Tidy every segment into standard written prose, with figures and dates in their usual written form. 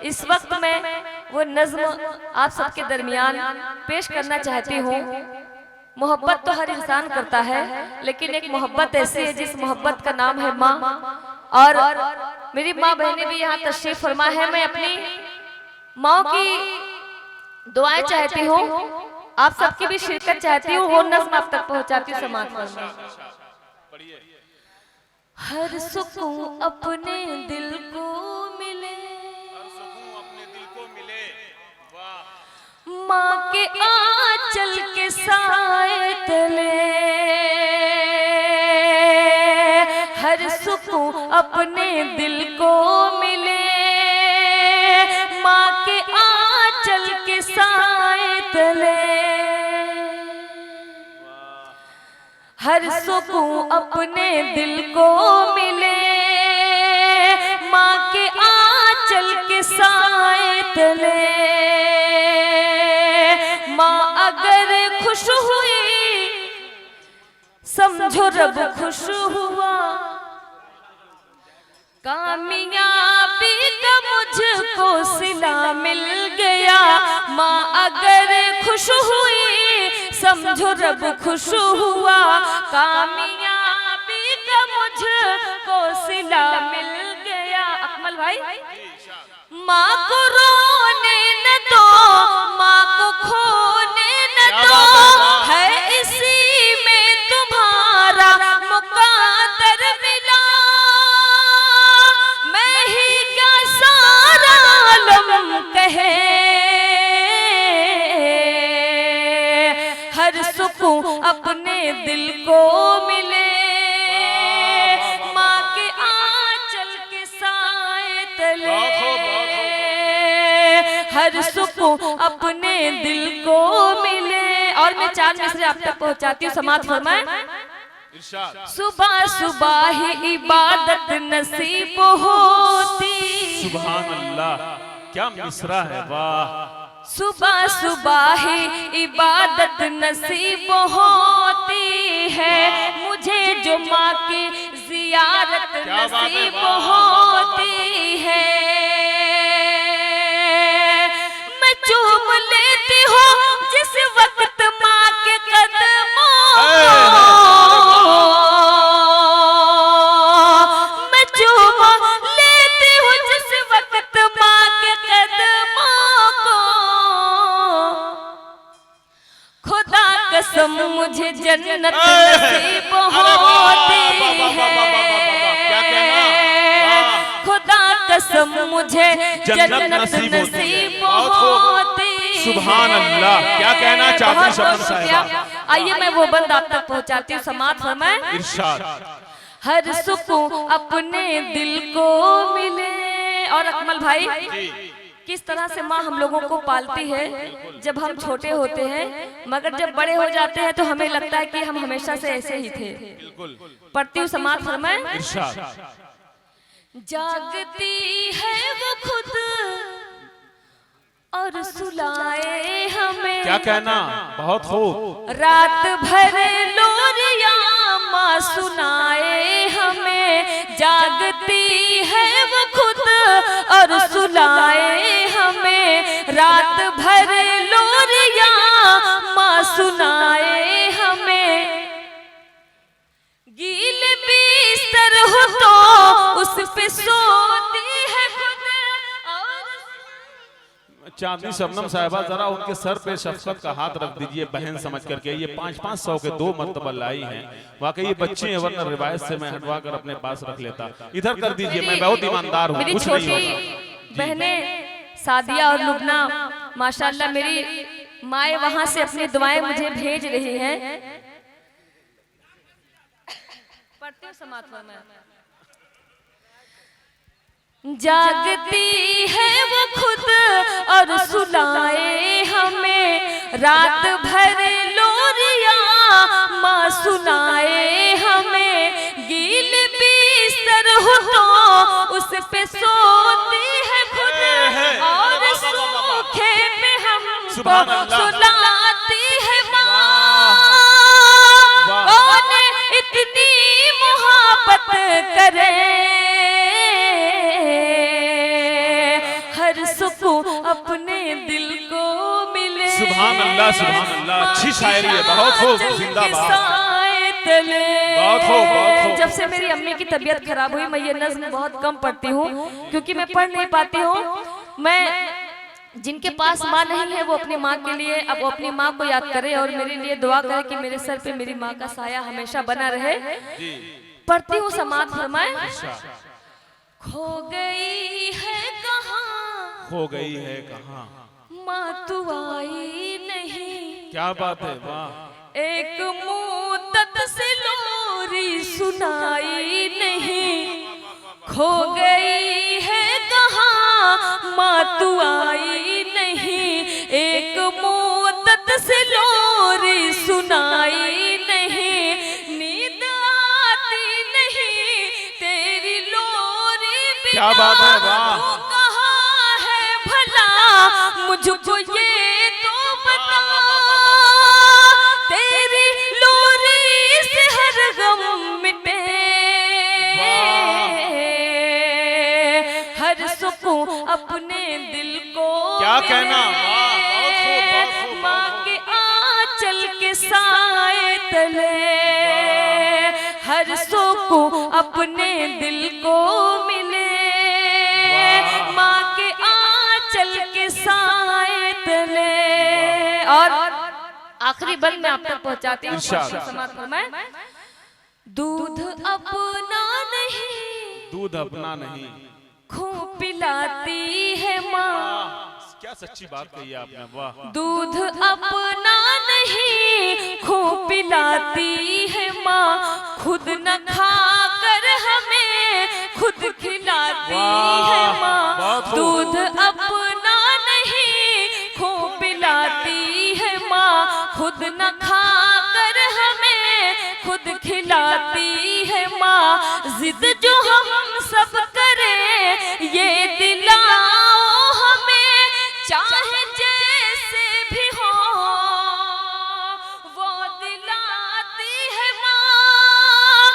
इस वक्त मैं वो नज्म आप सबके दरमियान पेश करना चाहती हूँ। मोहब्बत तो हर इंसान करता है, लेकिन एक मोहब्बत ऐसी है जिस मोहब्बत का नाम है माँ। और मेरी माँ बहनें भी यहाँ तशरीफ फरमा है। मैं अपनी माँ की दुआएं चाहती हूँ, आप सबकी भी शिरकत चाहती हूँ, वो नज्म आप तक पहुँचाती हूँ। समाज में हर सुकून अपने दिल को मिले, माँ के आंचल के साए तले, हर सुकून अपने दिल को मिले, माँ के आंचल के साए तले, हर सुकून अपने दिल को मिले, माँ के आंचल के साए तले। माँ अगर खुश हुई समझो रब खुश हुआ, कामयाबी का मुझको सिला मिल गया। माँ अगर खुश हुई समझो रब खुश हुआ, कामयाबी का मुझको सिला मिल गया। अकमल भाई, माँ को रोने न दो, माँ को खोने न दो, है इसी में तुम्हारा मुक़द्दर मिला। मैं ही क्या सारा आलम कहे, हर सुकून अपने दिल को मिले, माँ के आंचल के साए तले, हर सुकून अपने दिल को मिले। और मैं 4 मिसरे आप तक पहुंचाती हूँ, समाज फरमाए। सुबह सुबह ही इबादत नसीब होती, सुभान अल्लाह, क्या मिसरा है, वाह। सुबह सुबह ही इबादत नसीब होती है, मुझे जो माँ की जियारत नसीब होती है। मैं चूम लेती हूँ जिस वक्त माँ के कदमों को, मैं चूम लेती हूँ जिस वक्त माँ के कदमों को। खुदा कसम मुझे जन्नत नसीब होती है, खुदा कसम मुझे जन्नत नसीब होती। सुभान अल्लाह, क्या कहना चाहती शबनम साहिबा। आइए मैं वो बंद आप तक पहुंचाती हूँ, समाज फरमाए। इरशाद, हर सुकून अपने दिल को मिले। और अकमल भाई, किस तरह से माँ हम लोगों को पालती है जब हम छोटे होते हैं, मगर जब बड़े हो जाते हैं तो हमें लगता है कि हम हमेशा से ऐसे ही थे। पढ़ती हूँ, समाज फरमाए। जागती है वो खुद और सुलाए हमें, क्या कहना, बहुत खूब। रात भर लोरिया माँ सुनाए हमें, जागती है वो खुद और सुलाए हमें, रात भर लोरिया माँ सुनाए हमें। गील बिस्तर हो तो उस पे सोती है खुद। चांदनी शबनम साहिबा, जरा उनके सर पे शफकत का हाथ रख दीजिए बहन समझ करके। ये 500-500 के 2 मर्तबा लाई हैं, वाकई ये बच्चे हैं, वरना रिवायत से मैं हटवा कर अपने पास रख लेता। इधर कर दीजिए, मैं बहुत ईमानदार हूँ, मेरी कुछ नहीं छोटी होगा। बहनें सादिया और लुबना माशाल्लाह मेरी माए वहां से अपनी दुआएं मुझे भेज रही हैं। पढ़ते हो, समाज फरमाए। जागती है वो खुद और सुलाए हमें, रात भर लोरिया माँ सुनाए हमें। गील बिस्तर हो तो उस पे सोती है खुद, और सूखे पे हमको सुलाती है माँ। कौन इतनी मोहब्बत करे, हर अपने दिल को मिले। सुभान अल्लाह, अच्छी शायरी है, बहुत खूब, जिंदाबाद, बहुत खूब, बहुत खूब। जब से मेरी अम्मी की तबीयत खराब हुई, मैं ये नज्म बहुत कम पढ़ती हूँ क्योंकि मैं पढ़ नहीं पाती हूँ। मैं जिनके पास माँ नहीं है वो अपनी माँ के लिए, अब वो अपनी माँ को याद करे और मेरे लिए दुआ करे कि मेरे सर पे मेरी माँ का साया हमेशा बना रहे। पढ़ती हूँ, समाज फरमाए। खो गई है कहाँ, खो गई है कहाँ, माँ तू आई नहीं। क्या बात है, वाह। एक मुद्दत से लोरी सुनाई नहीं, खो गई है कहाँ, माँ तू आई नहीं। एक मुद्दत से लोरी सुनाई नहीं, नींद आती नहीं तेरी लोरी बिना। क्या बात है, वाह। तू कहाँ है भला मुझको ये तो बता, तेरी लोरी से हर गम मिटे, हर सुकून अपने दिल को। क्या कहना, वाह, बहुत खूब, बहुत खूब, माँ के आंचल के साए तले, हर सुकून अपने दिल को मिले। माँ के आंचल के साए तले। और आखिरी बंद में आप तक पहुंचाती हूँ, समाप्त फरमाएं। दूध अपना नहीं, दूध अपना नहीं, खूब पिलाती है माँ। क्या सच्ची बात कही आपने, वाह। दूध अपना नहीं, खूब पिलाती है माँ, खुद न खाकर हमें खुद खिलाती है माँ। दूध अपना नहीं, खूब पिलाती है माँ, खुद न खाकर हमें खुद खिलाती है माँ। जिद जो हम सब करें ये दिलाओ हमें, चाहे जैसे भी हो वो दिलाती है माँ।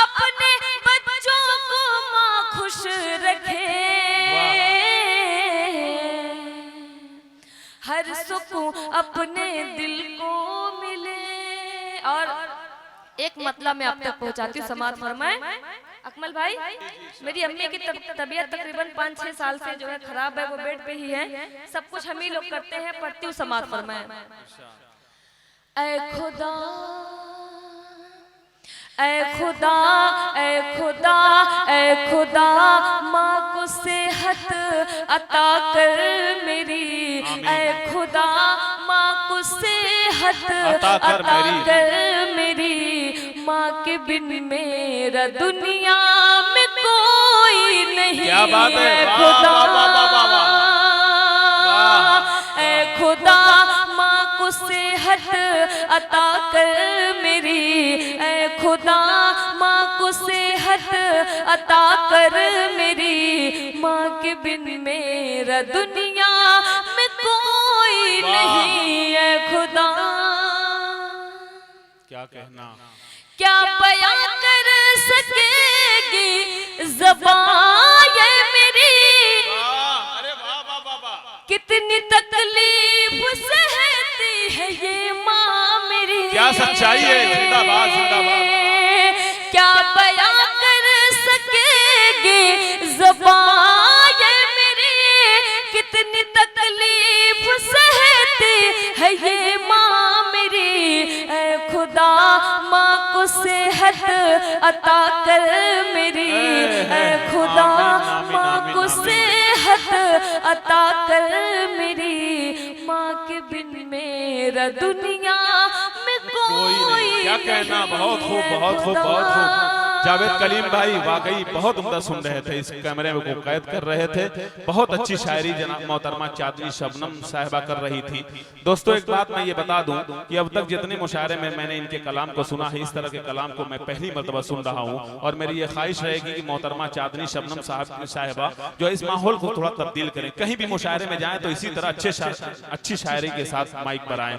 अपने बच्चों को माँ खुश रखे, हर सुकून अपने दिल को मिले। और एक मतलब मैं आप तक पहुंचाती हूँ, समाज फरमाए। अकमल भाई, मेरी अम्मी की तबीयत तकरीबन 5-6 साल से जो है खराब है, वो बेड पे ही है। सब कुछ हम ही लोग करते हैं। पढ़ती हूँ, समाज फरमाए। ऐ खुदा, ऐ खुदा, ऐ खुदा, ऐ खुदा, माँ को सेहत अता कर मेरी। ऐ खुदा, माँ को सेहत अता कर मेरी। माँ के बिन मेरा दुनिया में कोई नहीं। क्या बात है, ऐ वाह, खुदा, वाह, वाह, वाह, वाह। ऐ खुदा, माँ को सेहत अता कर मेरी। ऐ खुदा, माँ को सेहत अता कर मेरी। माँ के बिन मेरा दुनिया में कोई नहीं। ऐ खुदा, क्या कहना, क्या बयां कर सकेगी ज़बान ये मेरी। अरे वाह, वाह, वाह, वाह। कितनी तकलीफ सहती है ये माँ मेरी। क्या सच्चाई है, जिंदाबाद, जिंदाबाद। क्या बयां कर सकेगी ज़बान ये मेरी। कितनी तकलीफ सहती है ये माँ मेरी। ऐ खुदा, माँ को सेहत अता कर मेरी। ऐ खुदा, माँ को सेहत अता कर मेरी। माँ के बिन मेरा दुनिया में कोई नहीं। क्या कहना, बहुत खूब, बहुत खूब, बहुत खूब। जावेद कलीम भाई वाकई बहुत उम्दा सुन रहे थे, इस कैमरे में को कैद कर रहे थे। बहुत अच्छी शायरी जनाब मोहतरमा चांदनी शबनम साहिबा कर रही थी। दोस्तों, एक बात मैं ये बता दूं कि अब तक जितने मुशायरे में मैंने इनके कलाम को सुना है, इस तरह के कलाम को मैं पहली मर्तबा सुन रहा हूं। और मेरी ये ख्वाहिश रहेगी कि मोहतरमा चांदनी शबनम साहिबा जो इस माहौल को थोड़ा तब्दील करें, कहीं भी मुशायरे में जाएं तो इसी तरह अच्छी शायरी के साथ माइक पर आएं।